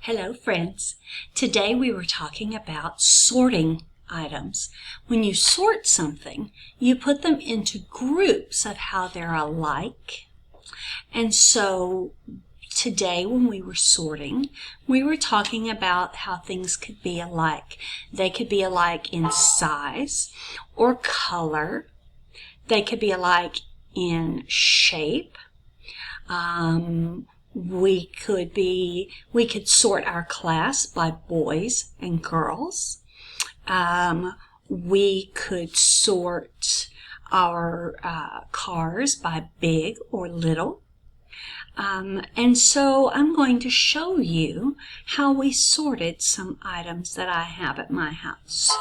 Hello friends. Today we were talking about sorting items. When you sort something, you put them into groups of how they're alike. And so today when we were sorting, we were talking about how things could be alike. They could be alike in size or color. They could be alike in shape. We could sort our class by boys and girls. We could sort our cars by big or little. And so I'm going to show you how we sorted some items that I have at my house.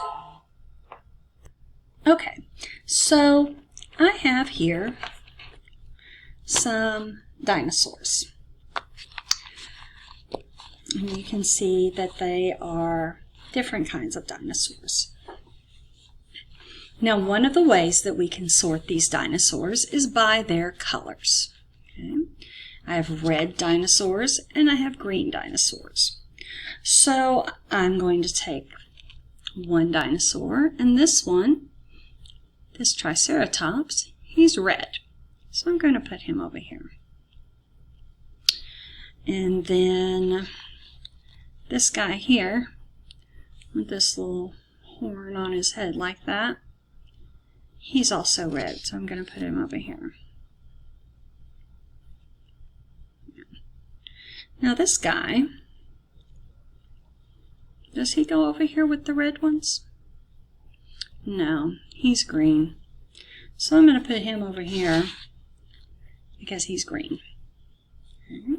Okay, so I have here some dinosaurs. And you can see that they are different kinds of dinosaurs. Now, one of the ways that we can sort these dinosaurs is by their colors. Okay? I have red dinosaurs and I have green dinosaurs. So I'm going to take one dinosaur, and this one, this Triceratops, he's red. So I'm going to put him over here. And then this guy here, with this little horn on his head like that, he's also red, so I'm going to put him over here. Now this guy, does he go over here with the red ones? No, he's green. So I'm going to put him over here because he's green. Okay.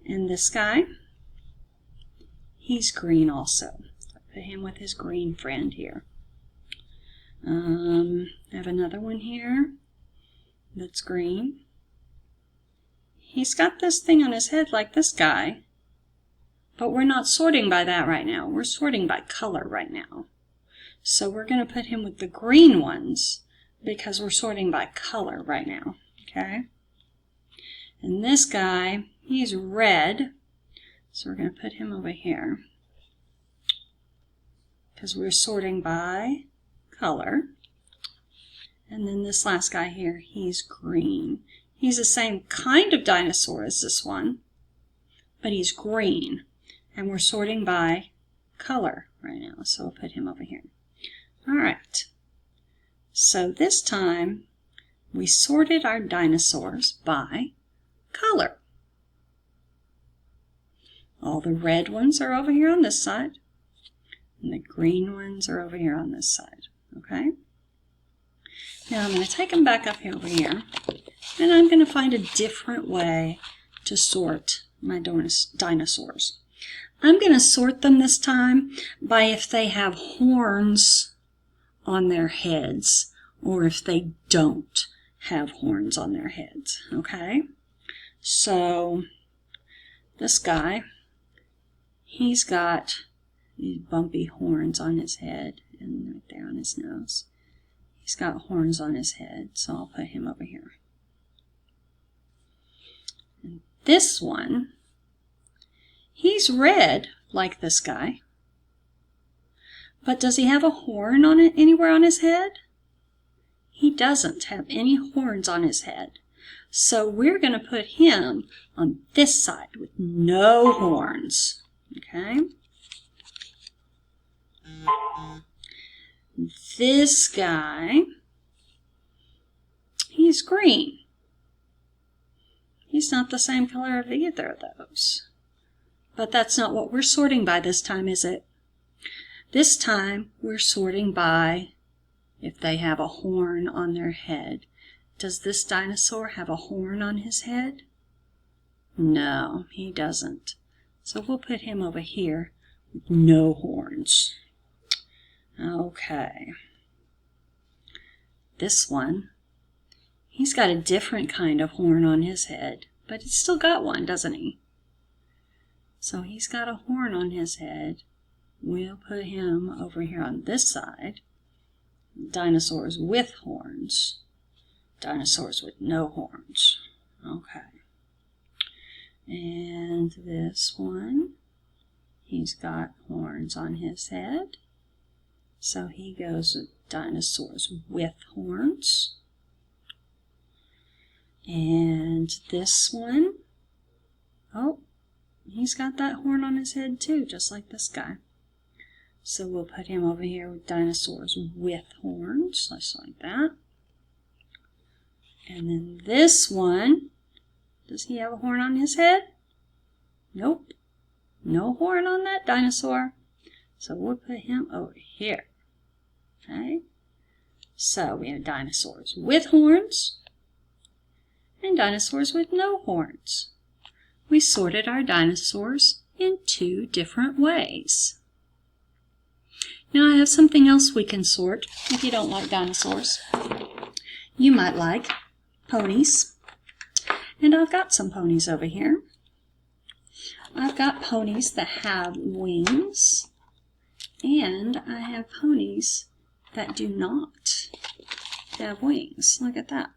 And this guy, he's green also. So I put him with his green friend here. I have another one here that's green. He's got this thing on his head like this guy, but we're not sorting by that right now. We're sorting by color right now. So we're going to put him with the green ones because we're sorting by color right now. Okay? And this guy, he's red, so we're going to put him over here because we're sorting by color. And then this last guy here, he's green. He's the same kind of dinosaur as this one, but he's green. And we're sorting by color right now, so we'll put him over here. All right. So this time, we sorted our dinosaurs by color. All the red ones are over here on this side, and the green ones are over here on this side. Okay? Now I'm going to take them back up here over here, and I'm going to find a different way to sort my dinosaurs. I'm going to sort them this time by if they have horns on their heads or if they don't have horns on their heads. Okay? So this guy, he's got these bumpy horns on his head and right there on his nose. He's got horns on his head, so I'll put him over here. And this one, he's red like this guy, but does he have a horn on it anywhere on his head? He doesn't have any horns on his head. So we're going to put him on this side with no horns. Okay? This guy, he's green. He's not the same color of either of those. But that's not what we're sorting by this time, is it? This time we're sorting by if they have a horn on their head. Does this dinosaur have a horn on his head? No, he doesn't. So we'll put him over here with no horns. Okay. This one, he's got a different kind of horn on his head, but he's still got one, doesn't he? So he's got a horn on his head. We'll put him over here on this side. Dinosaurs with horns. Dinosaurs with no horns. Okay. And this one, he's got horns on his head. So he goes with dinosaurs with horns. And this one, oh, he's got that horn on his head too, just like this guy. So we'll put him over here with dinosaurs with horns, just like that. And then this one, does he have a horn on his head? Nope. No horn on that dinosaur. So we'll put him over here. Okay? So we have dinosaurs with horns and dinosaurs with no horns. We sorted our dinosaurs in 2 different ways. Now I have something else we can sort if you don't like dinosaurs. You might like ponies. And I've got some ponies over here. I've got ponies that have wings, and I have ponies that do not have wings. Look at that.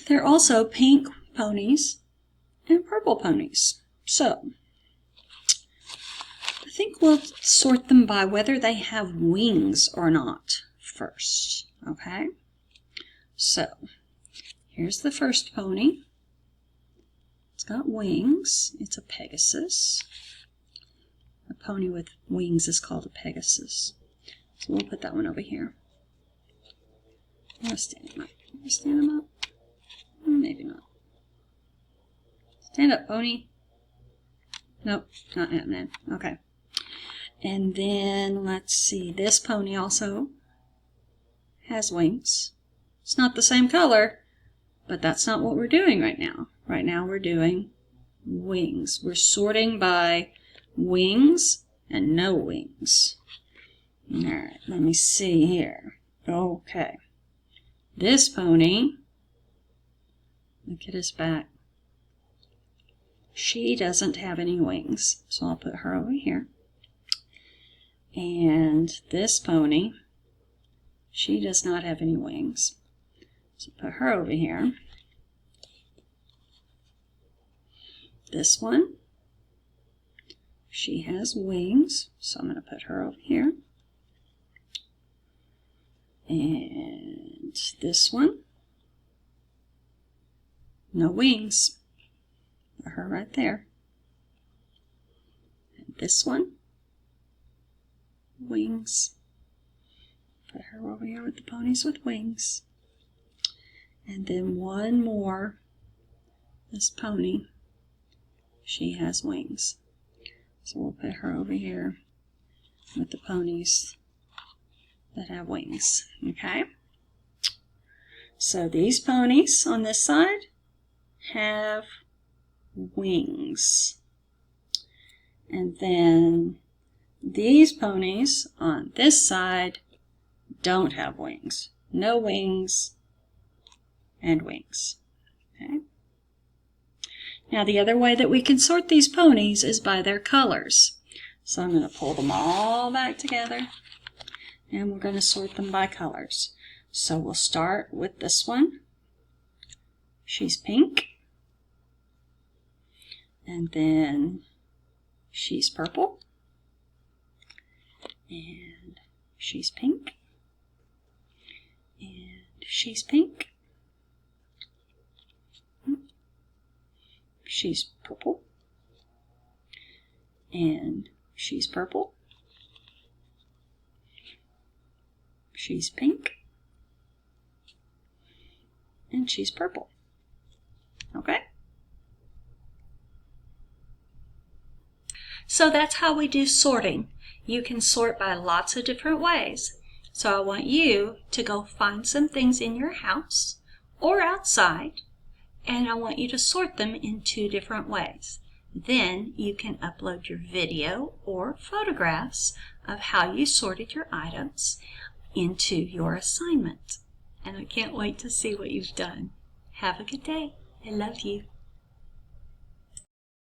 There are also pink ponies and purple ponies. So I think we'll sort them by whether they have wings or not first. Okay? So here's the first pony. It's got wings. It's a Pegasus. A pony with wings is called a Pegasus. So we'll put that one over here. I'm going to stand him up. Can you stand him up? Maybe not. Stand up, pony. Nope, not happening. Okay. And then, let's see, this pony also has wings. It's not the same color, but that's not what we're doing right now. Right now we're doing wings. We're sorting by wings and no wings. All right, let me see here. Okay. This pony, look at his back. She doesn't have any wings, so I'll put her over here. And this pony, she does not have any wings. So put her over here. This one, she has wings, so I'm going to put her over here. And this one, no wings. Put her right there. And this one, wings. Put her over here with the ponies with wings. And then one more, this pony, she has wings. So we'll put her over here with the ponies that have wings. Okay? So these ponies on this side have wings. And then these ponies on this side don't have wings. No wings and wings. Okay? Now the other way that we can sort these ponies is by their colors. So I'm going to pull them all back together and we're going to sort them by colors. So we'll start with this one. She's pink. And then she's purple. And she's pink. And she's pink. She's purple. And she's purple. She's pink. And she's purple. Okay? So that's how we do sorting. You can sort by lots of different ways. So I want you to go find some things in your house or outside, and I want you to sort them in 2 different ways. Then you can upload your video or photographs of how you sorted your items into your assignment. And I can't wait to see what you've done. Have a good day. I love you.